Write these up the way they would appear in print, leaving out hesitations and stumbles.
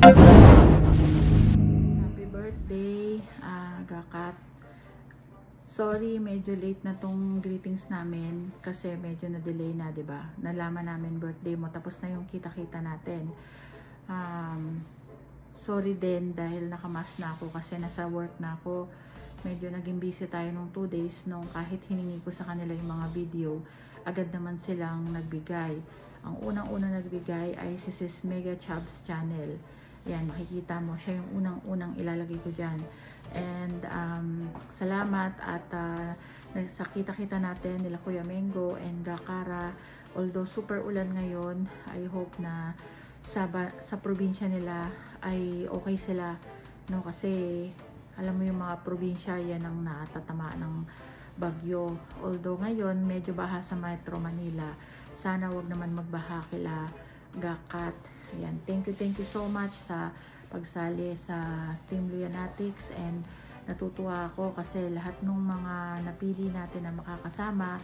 Happy birthday, Gakat. Sorry, medyo late na tong greetings namin kasi medyo na-delay na, 'di ba? Nalaman namin birthday mo tapos na yung kita-kita natin. Sorry din dahil nakamas na ako kasi nasa work na ako. Medyo naging busy tayo nung 2 days nung kahit hiningi ko sa kanila yung mga video, agad naman silang nagbigay. Ang unang-unang nagbigay ay si Sis Mega Chubs Channel. Yan, makikita mo. Siya yung unang-unang ilalagay ko dyan. And salamat at sa kita-kita natin nila Kuya Mengo and Gakara. Although super ulan ngayon, I hope na sa probinsya nila ay okay sila. No? Kasi alam mo yung mga probinsya yan ang natatama ng bagyo. Although ngayon medyo baha sa Metro Manila. Sana wag naman magbaha kila Gakat. Ayan, thank you so much sa pagsali sa Team Luyanatics, and natutuwa ako kasi lahat ng mga napili natin na makakasama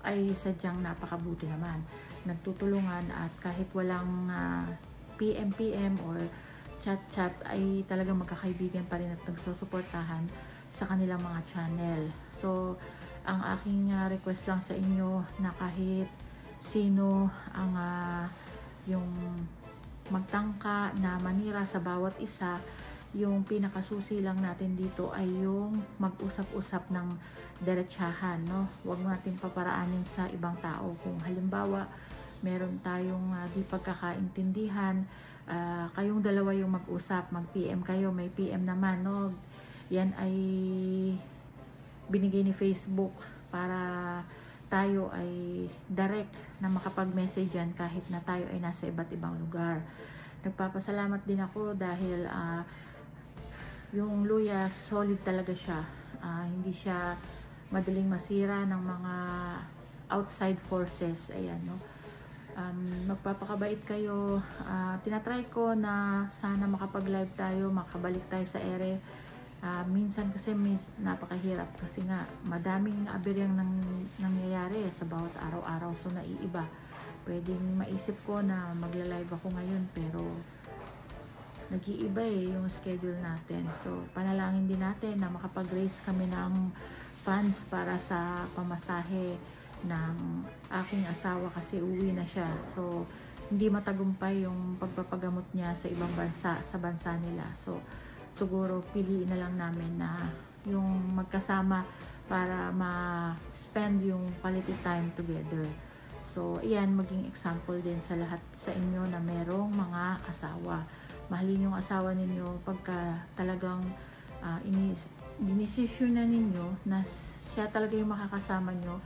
ay sadyang napakabuti naman. Nagtutulungan at kahit walang PM or chat ay talagang magkakaibigan pa rin at nagsusuportahan sa kanilang mga channel. So, ang aking request lang sa inyo na kahit sino ang yung magtangka na manira sa bawat isa, yung pinakasusi lang natin dito ay yung mag-usap-usap ng diretsahan, no? Huwag natin paparaanin sa ibang tao. Kung halimbawa meron tayong di pagkakaintindihan, kayong dalawa yung mag-usap, mag-PM kayo, may PM naman, no? Yan ay binigay ni Facebook para tayo ay direct na makapag-message yan kahit na tayo ay nasa iba't ibang lugar. Nagpapasalamat din ako dahil yung luya solid talaga siya. Hindi siya madaling masira ng mga outside forces. Ayan, no? Magpapakabait kayo. Tinatry ko na sana makapag-live tayo, makabalik tayo sa ere. Minsan kasi napakahirap kasi nga madaming aberyang nangyayari sa bawat araw-araw, so naiiba. Pwedeng maisip ko na magla-live ako ngayon pero nag-iiba yung schedule natin. So panalangin din natin na makapag-raise kami ng funds para sa pamasahe ng aking asawa kasi uwi na siya. So hindi matagumpay yung pagpapagamot niya sa ibang bansa, sa bansa nila. So siguro piliin na lang namin na yung magkasama para ma-spend yung quality time together. So ayan, maging example din sa lahat sa inyo na merong mga asawa. Mahalin yung asawa ninyo pagka talagang dinesisyon na ninyo na siya talaga yung makakasama nyo,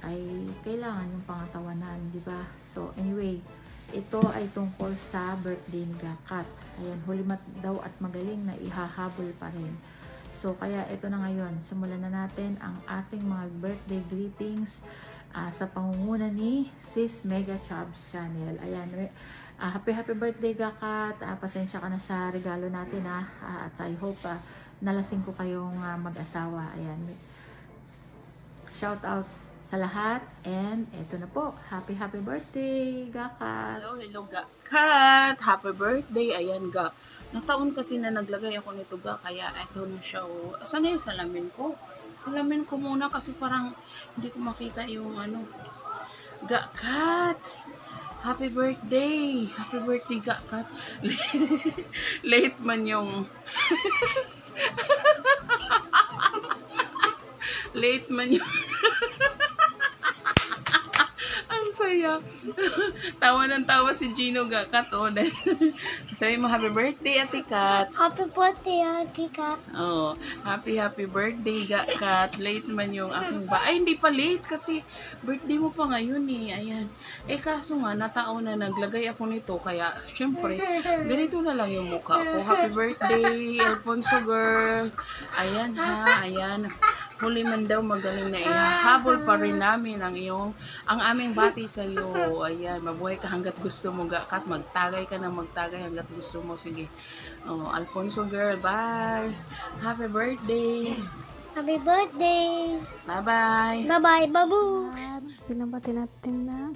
ay kailangan yung pangatawanan, di ba? So anyway, ito ay tungkol sa birthday ni Gakat. Ayan, hulimat daw at magaling na ihahabol pa rin. So, kaya ito na ngayon. Simulan na natin ang ating mga birthday greetings sa pangunguna ni Sis Mega Chubs Channel. Ayan, happy birthday Gakat. Pasensya ka na sa regalo natin at I hope nalasing ko kayong mag-asawa. Ayan, shout out sa lahat, and eto na po, happy birthday Gakat. Hello Gakat, happy birthday. Ayan Ga, nataon kasi na naglagay ako nito Ga, kaya eto na siya. Saan na yung salamin ko? Salamin ko muna kasi parang hindi ko makita yung Gakat, happy birthday Gakat. Late man yung late man yung ang saya. Tawa ng tawa si Gino Gakat. Sabi mo, happy birthday, Ate Kat. Happy birthday, Ate Kat. Oh, happy birthday, Gakat. Late man yung aking Ay, hindi pa late kasi birthday mo pa ngayon eh. Ayan. Kaso nga, natao na naglagay ako nito. Kaya, syempre, ganito na lang yung mukha ko. Happy birthday, Alfonso girl. Ayan ha, ayan. Huli man daw magaling na ihahabol pa rin namin ang aming bati sa iyo. Ayan, mabuhay ka hanggat gusto mo Gakat. Magtagay ka na magtagay hanggat gusto mo. Sige. Alfonso girl, bye. Happy birthday. Happy birthday. Bye-bye. Bye-bye, babuks. Pinabati natin na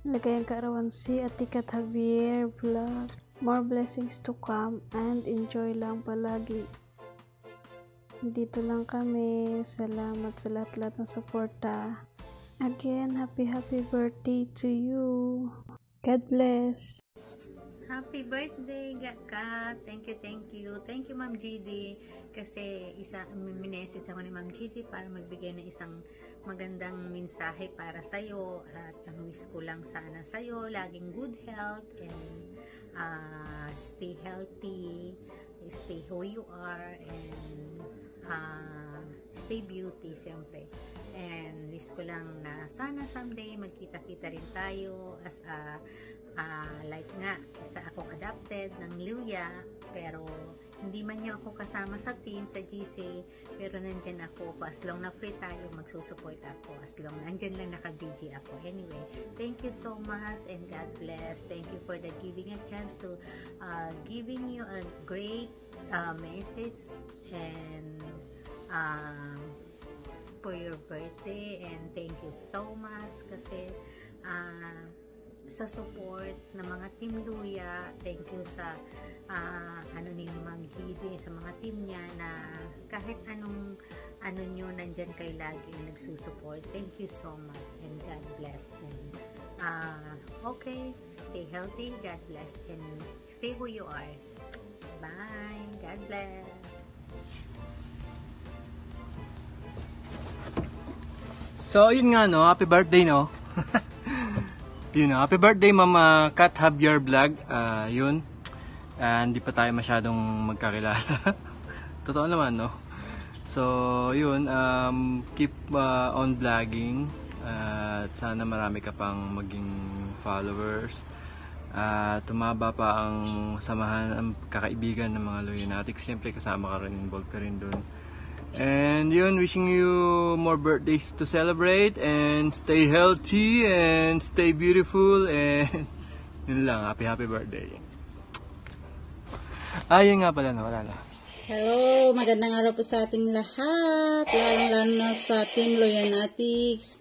lagay ang kaarawan si Ate Kat Javier Vlog. More blessings to come and enjoy lang palagi. Dito lang kami. Salamat sa lahat-lahat ng suporta. Again, happy birthday to you. God bless. Happy birthday, Kat. Thank you. Thank you, Ma'am GD. Kasi minessage ako ni Ma'am GD para magbigay ng isang magandang mensahe para sa'yo. At ang wish ko lang sana sa'yo, laging good health and stay healthy, stay who you are, and stay beauty, siyempre. And wish ko lang na sana someday magkita-kita rin tayo as like nga, isa akong adopted ng Luya, pero hindi man niya ako kasama sa team, sa GC, pero nandyan ako. As long na free tayo, magsusupport ako. As long nandyan lang naka-BG ako. Anyway, thank you so much and God bless. Thank you for the giving a chance to giving you a great message and for your birthday, and thank you so much kasi sa support ng mga Team Luya. Thank you sa ni Ma'am GD, sa mga team niya na kahit anong nyo, nandyan kayo lagi nagsusupport. Thank you so much and God bless. And okay, stay healthy, God bless, and stay who you are. Bye, God bless. So, yun nga, no? Happy birthday, no? Yun, no? Happy birthday, Mama Kat Javier Vlog. Yun. Hindi pa tayo masyadong magkakilala. Totoo naman, no? So, yun. Keep on vlogging. At sana marami ka pang maging followers. Tumaba pa ang samahan, ang kakaibigan ng mga Loyanatics. Siyempre, kasama ka rin, involved ka rin dun. And yun, wishing you more birthdays to celebrate, and stay healthy and stay beautiful, and yun lang, happy birthday. Yun nga pala, no, wala na. Hello, magandang araw po sa ating lahat, lalong-lalo na sa Team Loyanatics.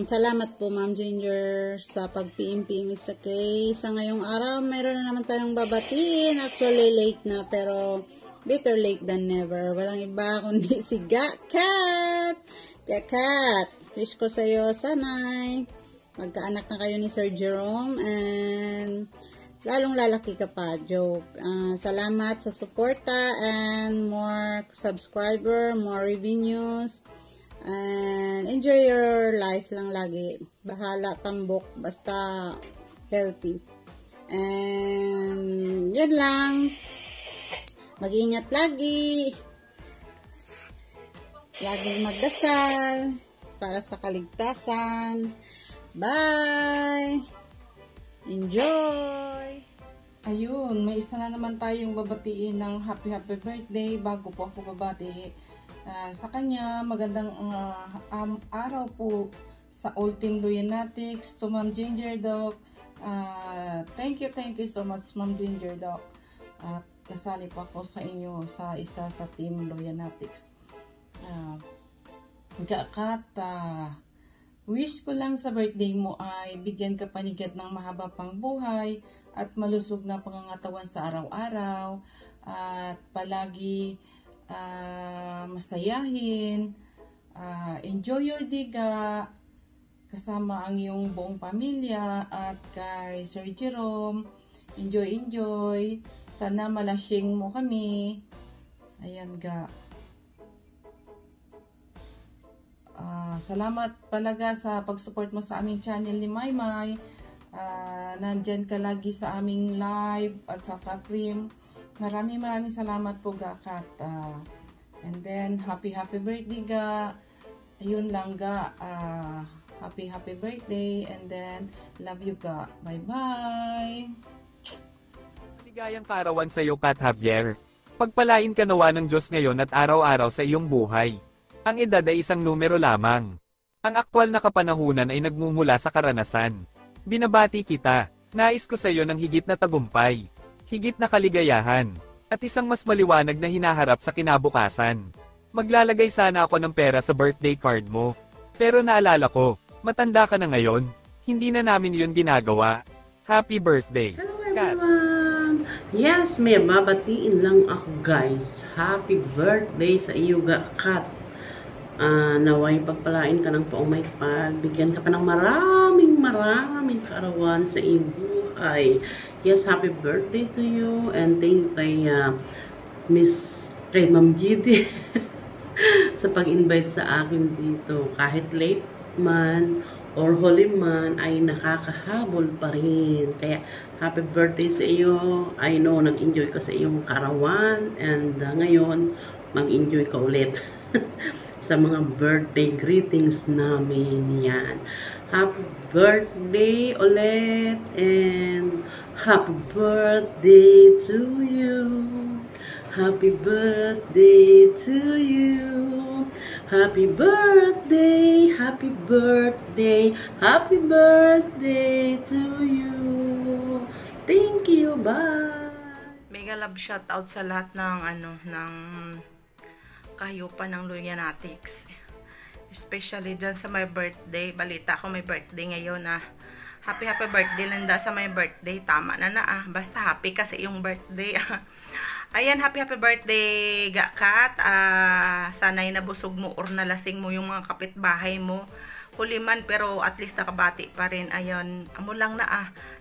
Salamat po, Ma'am Ginger, sa pag-PM sa case. Sa ngayong araw, meron na naman tayong babatiin. Actually, late na, pero better late than never. Walang iba kundi si Kat. Kat, wish ko sa'yo, sanay magkaanak na kayo ni Sir Jerome, and lalong lalaki ka pa, joke. Salamat sa suporta and more subscriber, more revenues, and enjoy your life lang lagi. Bahala, tambok, basta healthy. And yun lang. Mag-ingat lagi. Laging magdasal para sa kaligtasan. Bye! Enjoy! Ayun, may isa na naman tayong babatiin ng happy birthday. Bago po ako babati sa kanya, magandang araw po sa all Team Loyanatics, to Ma'am Ginger Doc. Thank you so much, Ma'am Ginger Doc. At kasali pa ako sa inyo sa isa sa Team Loyanatics. Kat, wish ko lang sa birthday mo ay bigyan ka panigad ng mahaba pang buhay at malusog na pangangatawan sa araw-araw, at palagi masayahin, enjoy your diga kasama ang iyong buong pamilya, at kay Sir Jerome, enjoy. Sana malasing mo kami. Ayan ga. Salamat palaga sa pag-support mo sa aming channel ni Maymay. Nandyan ka lagi sa aming live at sa Katrim. Maraming salamat po ga, Kat. And then, happy birthday ga. Ayun lang ga. Happy birthday, and then love you ga. Bye-bye. Maligayang kaarawan sa iyo, Kat Javier. Pagpalain ka nawa ng Diyos ngayon at araw-araw sa iyong buhay. Ang edad ay isang numero lamang. Ang aktwal na kapanahunan ay nagmumula sa karanasan. Binabati kita. Nais ko sa iyo ng higit na tagumpay, higit na kaligayahan, at isang mas maliwanag na hinaharap sa kinabukasan. Maglalagay sana ako ng pera sa birthday card mo. Pero naalala ko, matanda ka na ngayon. Hindi na namin yun ginagawa. Happy birthday, Hello Kat. everyone! Yes, may babatiin lang ako guys. Happy birthday sa iyo, Kat. Naway pagpalain ka ng paong may bigyan ka pa ng maraming kaarawan sa iyong buhay. Yes, happy birthday to you. And thank you kay Ma'am Gidi sa pag-invite sa akin dito. Kahit late man or holy man ay nakakahabol pa rin. Kaya happy birthday sa iyo. I know nag-enjoy ka sa iyong karawan and ngayon mag-enjoy ka ulit sa mga birthday greetings namin yan. Happy birthday ulit and happy birthday to you. Happy birthday to you. Happy birthday, happy birthday, happy birthday to you. Thank you, bye. Mega love shout out sa lahat ng kahayupan ng Loyanatics. Especially dyan sa my birthday. Balita ko may birthday ngayon happy birthday Linda sa my birthday. Tama na basta happy ka sa iyong birthday. Ayan, happy birthday, Kat. Sana'y nabusog mo or nalasing mo yung mga kapitbahay mo. Huli man, pero at least nakabati pa rin. Ayan, amo lang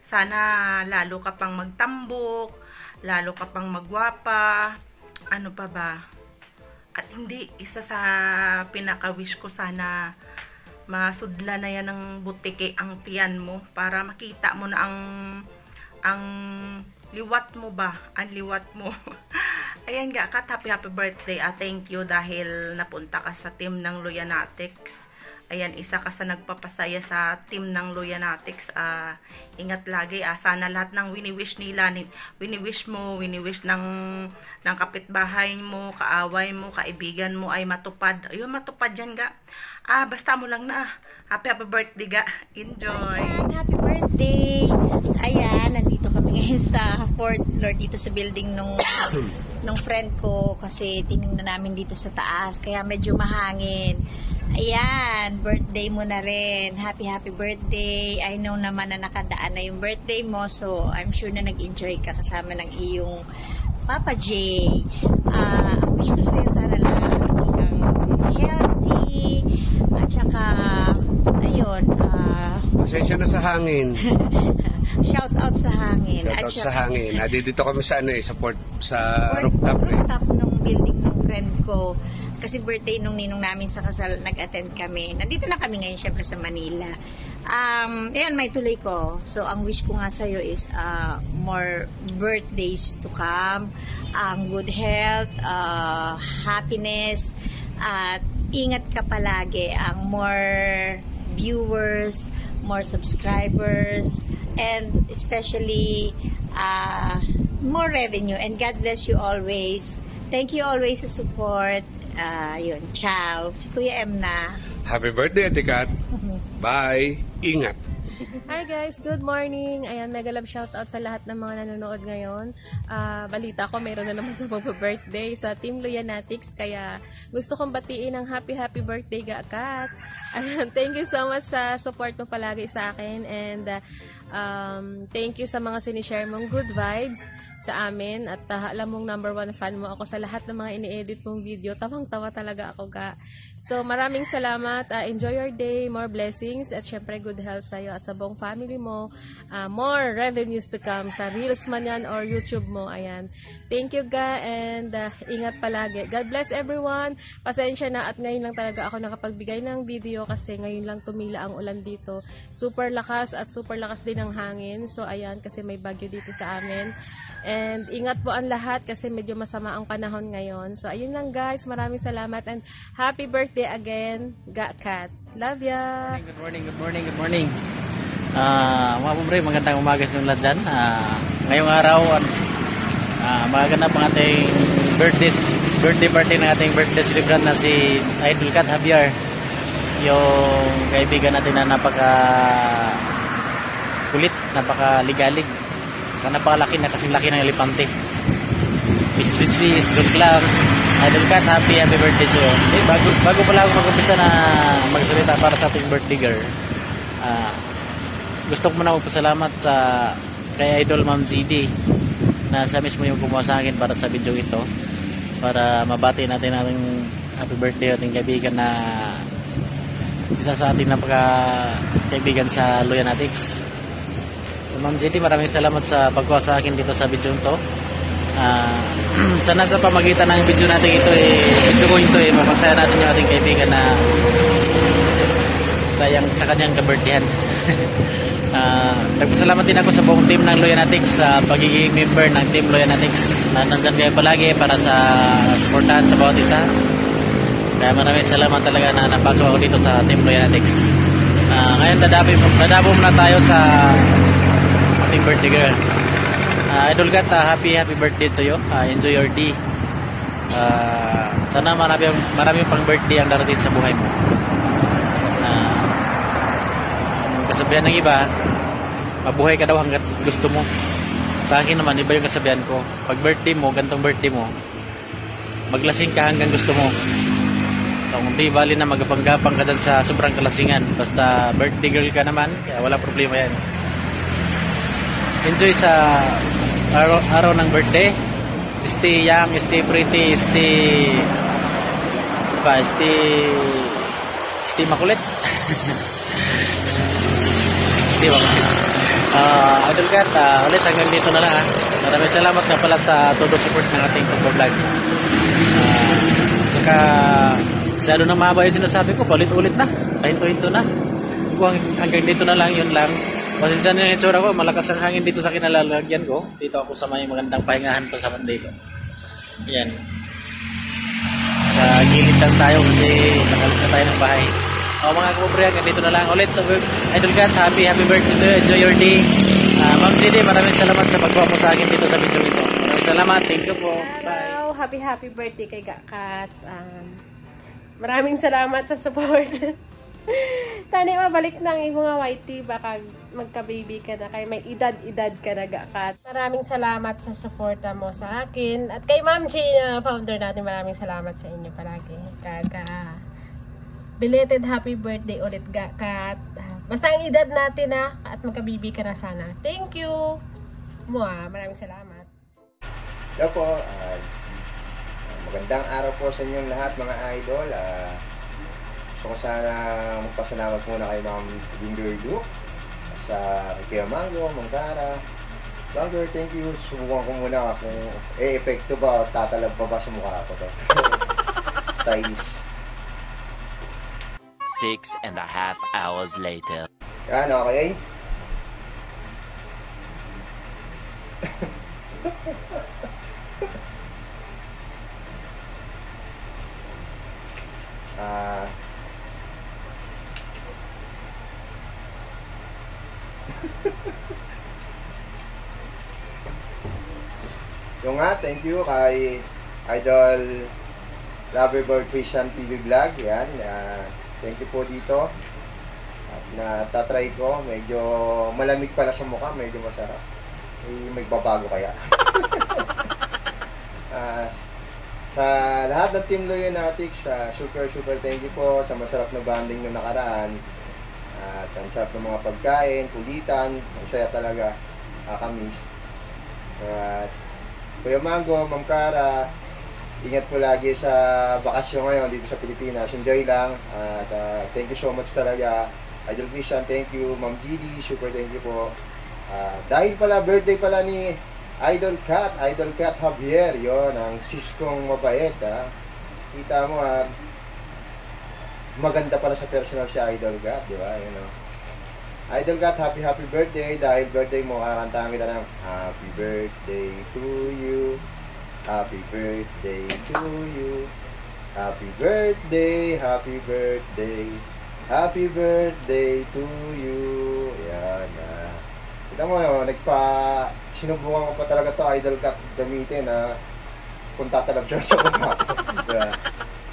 sana lalo ka pang magtambok, lalo ka pang magwapa. Ano pa ba? At hindi, isa sa pinaka-wish ko sana masudla na yan ng butike ang tiyan mo para makita mo na ang liwat mo ba? Ang liwat mo. Ayan, Kat, happy birthday. Thank you dahil napunta ka sa team ng Loyanatics. Ayan, isa ka sa nagpapasaya sa team ng Loyanatics. Ingat lagi. Sana lahat ng wini-wish nila, wini-wish ng kapitbahay mo, kaaway mo, kaibigan mo ay matupad. Ayun, matupad yan, Ga. Basta mo lang happy birthday, Ga. Enjoy. Happy birthday. Ayan, nandito kami ngayon sa 4th floor dito sa building nung friend ko kasi tinignan namin dito sa taas kaya medyo mahangin. Ayan, birthday mo na rin. Happy birthday. I know naman na nakadaan na yung birthday mo, so I'm sure na nag-enjoy ka kasama ng iyong Papa J. Ang wish ko sa'yo sana lang kang healthy at saka ayun, pasensya na sa hangin. Shout out sa hangin. Shout out sa hangin. Dito kami sa rooftop. Rooftop ng building ng friend ko. Kasi birthday nung ninong namin sa kasal, nag-attend kami. Nandito na kami ngayon syempre sa Manila. Ayan, may tuloy ko. So, ang wish ko nga sa'yo is more birthdays to come. Good health, happiness, at ingat ka palagi. More viewers, more subscribers, and especially more revenue. And God bless you always. Thank you always sa support. Yun, ciao. Si Kuya M na. Happy birthday, Ate Kat. Bye. Ingat. Hi guys, good morning. Ayan, mega love shoutout sa lahat ng mga nanonood ngayon. Balita ko, mayroon na naman mag-birthday sa Team Loyanatics. Kaya gusto kong batiin ng happy birthday, Kat. Thank you so much sa support mo palagi sa akin. And thank you sa mga sinishare mong good vibes sa amin. At alam mong #1 fan mo ako sa lahat ng mga ini-edit mong video. Tawang-tawa talaga ako, Ka. So maraming salamat. Enjoy your day. More blessings. At syempre good health sa'yo at sa buong family mo. More revenues to come sa Reels man yan or YouTube mo. Ayan. Thank you, Ga. And ingat palagi. God bless everyone. Pasensya na at ngayon lang talaga ako nakapagbigay ng video kasi ngayon lang tumila ang ulan dito. Super lakas at super lakas din ng hangin. So ayan, kasi may bagyo dito sa amin. And ingat po ang lahat kasi medyo masama ang panahon ngayon. So ayun lang guys, maraming salamat and happy birthday again, Kat. Love ya! Good morning. Mga pumbre, magandang umaga sa lahat dyan. Ngayong araw, magaganap ang ating birthday party ng ating birthday celebrant na si Idol Kat Javier. Yung kaibigan natin na napaka kulit, napakaligalig. Saka napakalaki na kasing laki ng elepante. Peace, joke lang. Idol Kat, happy birthday to you. Bago pala ako mag-umpisa na magsalita para sa ating birthday girl, gusto ko muna magpasalamat kay Idol Ma'am GD na siya mismo yung kumuha sa akin para sa video ito, para mabati natin ang happy birthday ating kaibigan na isa sa ating napaka-kaibigan sa Loyanatics. So, Ma'am JD, maraming salamat sa pagkuha sa akin dito sa video ito. Sana sa pamagitan ng video natin ito mapasaya natin yung ating kaibigan na sayang sa kanyang kabirthdayan. Nagpasalamat din ako sa buong team ng Loyanatics sa pagiging member ng team Loyanatics na nandyan kayo palagi para sa supportahan sa bawat isa. Kaya maraming salamat talaga na napasok ako dito sa team Loyanatics. Ngayon dadabo muna tayo sa ating birthday girl. Idol Kat, happy birthday to you. Enjoy your day. Sana marami pang birthday ang darating sa buhay mo. Kasabihan ng iba, mabuhay ka daw hanggat gusto mo. Sa akin naman, iba yung kasabihan ko. Pag birthday mo, gantong birthday mo, maglasing ka hanggang gusto mo. So, hindi bali na magapanggapang ka dyan sa sobrang kalasingan. Basta birthday girl ka naman, kaya wala problema yan. Enjoy sa araw ng birthday. Stay young, stay pretty, stay makulit. Stay makulit. Idol Kat, ulit hanggang dito na lang ha. Maraming salamat nga pala sa todo support ng ating pag-vlog. Masyado nang mahaba yung sinasabi ko, paulit-ulit na, pahinto-hinto na. Hanggang dito na lang, yun lang. Pasensya na yung itsura ko, malakas ang hangin dito sa kinalalagyan ko. Dito ako sa may magandang pahingahan ko sa dito. Yan. Sa gilid lang tayo kasi nakalis na tayo ng bahay. Mga kapobre, hanggang dito na lang. Ulit, Idol Kat, happy birthday, enjoy your day. Ma'am JD, maraming salamat sa pagkuha mo sa akin dito sa video nito. Maraming salamat, thank you po. Bye. Hello, happy birthday kay Kat. Maraming salamat sa support. Tani mabalik ng imo nga YT, baka magka-baby ka na, kay may edad ka na Kat. Maraming salamat sa suporta mo sa akin. At kay Ma'am G, founder natin, maraming salamat sa inyo palagi. Belated happy birthday ulit Kat. Basta ang edad natin at magka-baby ka na sana. Thank you. Maraming salamat. Hello po. Magandang araw po sa inyong lahat mga idol. Gusto ko sana magpasalamat muna kay Ma'am Jinderdu, sa Kuya Mango, Mangkara. Mango, thank you. Subukan ko muna kung epekto ba o tatalab pa ba sa mukha ko to. Tais. 6.5 hours later. Yan, okay? Yung thank you kay Idol Loverboy Christian TV Vlog. Yan, thank you po dito. At natatry ko, medyo malamig pala sa mukha, medyo masarap. Magbabago kaya. Sa lahat ng Team Loyanatics, super thank you po sa masarap na banding nung nakaraan. At ang sarap ng mga pagkain, kulitan, ang saya talaga, kakamis. At Kuya Mango, Ma'am Cara, ingat po lagi sa bakasyon ngayon dito sa Pilipinas. Enjoy lang. At thank you so much talaga. Idol Christian, thank you. Ma'am GD, super thank you po. Dahil pala, birthday pala ni Idol Kat Javier, yon ang sis kong mabait. Kita mo, maganda para sa personal si Idol Kat, di ba? You know. Idol Kat, happy birthday. Dahil birthday mo, kakantahan kita ng happy birthday to you. Happy birthday to you. Happy birthday, happy birthday. Happy birthday to you. Yan. Kita mo, sinubukan ko pa talaga to Idol Kat gamitin kung tatalab siya sa mukha. Yeah.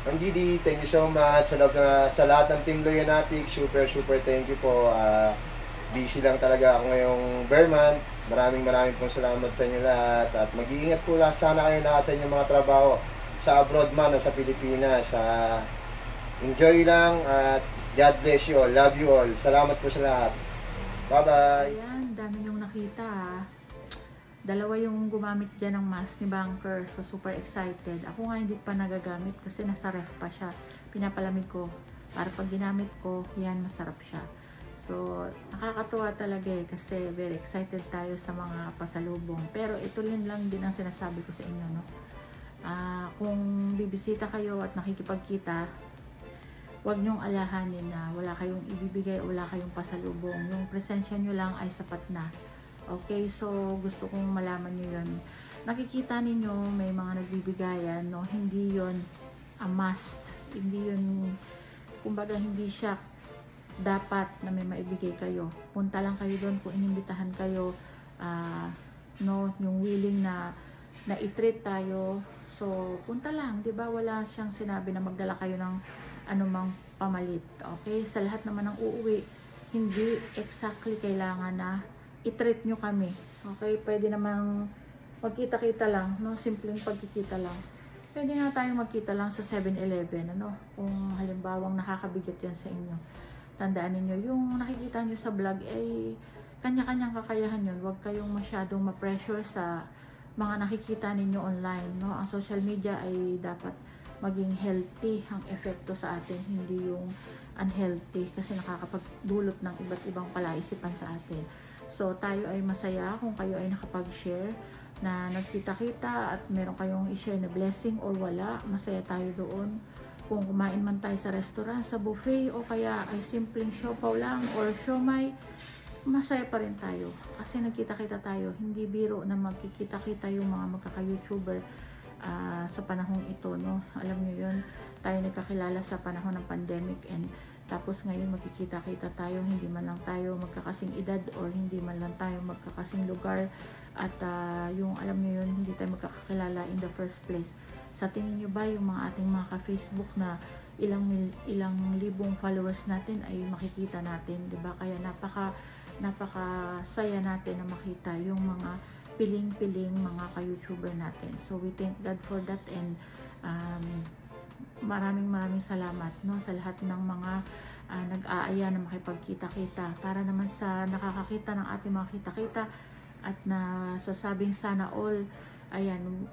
Ang Didi, thank you so much sa lahat ng Team Loyanatics. Super thank you po. Busy lang talaga ako ngayong Berman. Maraming pong salamat sa inyo lahat. At mag-iingat po sana kayo lahat sa inyong mga trabaho sa abroad man o sa Pilipinas. Enjoy lang at God bless you all. Love you all. Salamat po sa lahat. Bye-bye. Ayan, dami niyong nakita Dalawa yung gumamit dyan ng mask ni Banker. So, super excited. Ako nga hindi pa nagagamit kasi nasa ref pa siya. Pinapalamig ko. Para pag ginamit ko, yan, masarap siya. So, nakakatuwa talaga kasi very excited tayo sa mga pasalubong. Pero ito lang din ang sinasabi ko sa inyo, no? Kung bibisita kayo at nakikipagkita, huwag nyong alahanin na wala kayong ibibigay, wala kayong pasalubong. Yung presensya nyo lang ay sapat na. Okay, so gusto kong malaman nyo yun. Nakikita ninyo may mga nagbibigayan, no? Hindi yun a must. Hindi yun, kumbaga hindi siya dapat na may maibigay kayo. Punta lang kayo doon kung inimbitahan kayo, no? Yung willing na i-treat tayo. So, punta lang, di ba? Wala siyang sinabi na magdala kayo ng anumang pamalit. Okay? Sa lahat naman ng uuwi, hindi exactly kailangan na i-treat nyo kami. Okay? Pwede namang magkita-kita lang, no? Simpleng pagkikita lang. Pwede nga tayong magkita lang sa 7-Eleven, ano? Kung halimbawang nakakabigat yan sa inyo. Tandaan niyo yung nakikita nyo sa vlog, ay kanya-kanyang kakayahan yun. Huwag kayong masyadong ma-pressure sa mga nakikita ninyo online, no? Ang social media ay dapat maging healthy ang epekto sa atin, hindi yung unhealthy, kasi nakakapagdulot ng iba't ibang palaisipan sa atin. So, tayo ay masaya kung kayo ay nakapag-share na nagkita-kita at meron kayong i-share na blessing or wala. Masaya tayo doon. Kung kumain man tayo sa restaurant, sa buffet, o kaya ay simpleng siopaw lang or siomay, masaya pa rin tayo. Kasi nagkita-kita tayo. Hindi biro na magkikita-kita yung mga magkaka-YouTuber sa panahong ito, no? Alam niyo yun, tayo nagkakilala sa panahon ng pandemic, and tapos ngayon magkikita-kita tayo, hindi man lang tayo magkakasing edad or hindi man lang tayo magkakasing lugar, at yung alam niyo yun, hindi tayo magkakakilala in the first place. Sa tingin niyo ba yung mga ating mga ka-Facebook na ilang libong followers natin ay makikita natin, 'di ba? Kaya napaka saya natin na makita yung mga piling-piling mga ka-YouTuber natin. So we thank God for that, and maraming salamat, no, sa lahat ng mga nag-aaya na makipagkita-kita para naman sa nakakakita ng ating mga kita-kita at nasasabing sana all. Ayan,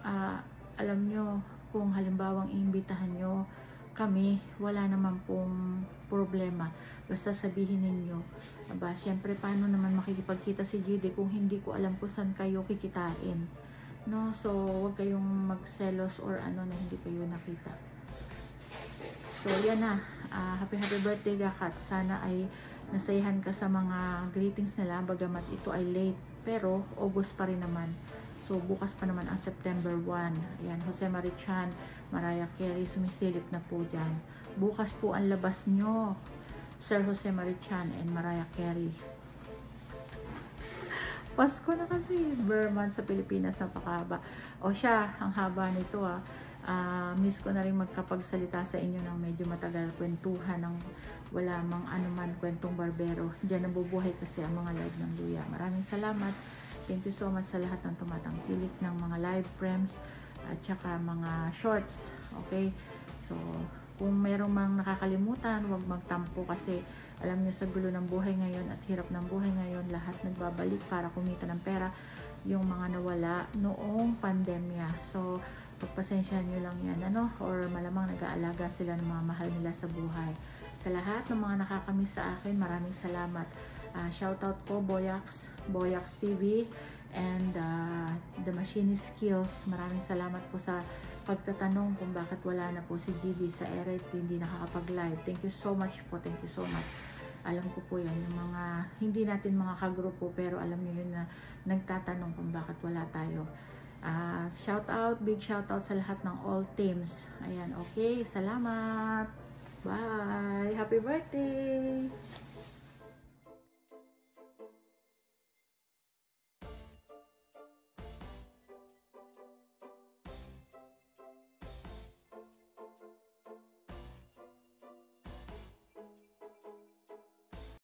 alam nyo, kung halimbawang iimbitahan nyo kami, wala naman pong problema. Basta sabihin ninyo, aba, syempre paano naman makikipagkita si GD kung hindi ko alam kung saan kayo kikitain, no? So huwag kayong magselos or ano na hindi kayo nakita. So yan na, happy birthday Gakat. Sana ay nasayahan ka sa mga greetings nila, bagamat ito ay late, pero August pa rin naman. So bukas pa naman ang September 1. Ayan, Jose Marichan, Mariah Carey, sumisilip na po dyan. Bukas po ang labas nyo, Sir Jose Marichan and Mariah Carey. Pasko na kasi, Burman sa Pilipinas, napakahaba. O siya, ang haba nito miss ko na rin magkapagsalita sa inyo ng medyo matagal, kwentuhan ng wala mang anuman kwentong barbero. Diyan nabubuhay kasi ang mga live ng Luya. Maraming salamat. Thank you so much sa lahat ng tumatangkilik ng mga live frames at saka mga shorts. Okay? So, kung merong mang nakakalimutan, huwag magtampo kasi alam niyo sa gulo ng buhay ngayon at hirap ng buhay ngayon, lahat nagbabalik para kumita ng pera, yung mga nawala noong pandemya. So, pagpasensyahan nyo lang yan, ano? Or malamang nag-aalaga sila ng mga mahal nila sa buhay. Sa lahat ng mga nakakamiss sa akin, maraming salamat. Shoutout ko, Boyax TV, and The Machinist Skills. Maraming salamat po sa pagtatanong kung bakit wala na po si GD sa Eret, hindi nakakapag-live. Thank you so much po, thank you so much. Alam ko po yan, yung mga, hindi natin mga kagrupo, pero alam niyo yun na nagtatanong kung bakit wala tayo. Shout out, big shout out sa lahat ng all teams. Ayan, okay, salamat. Bye. Happy birthday.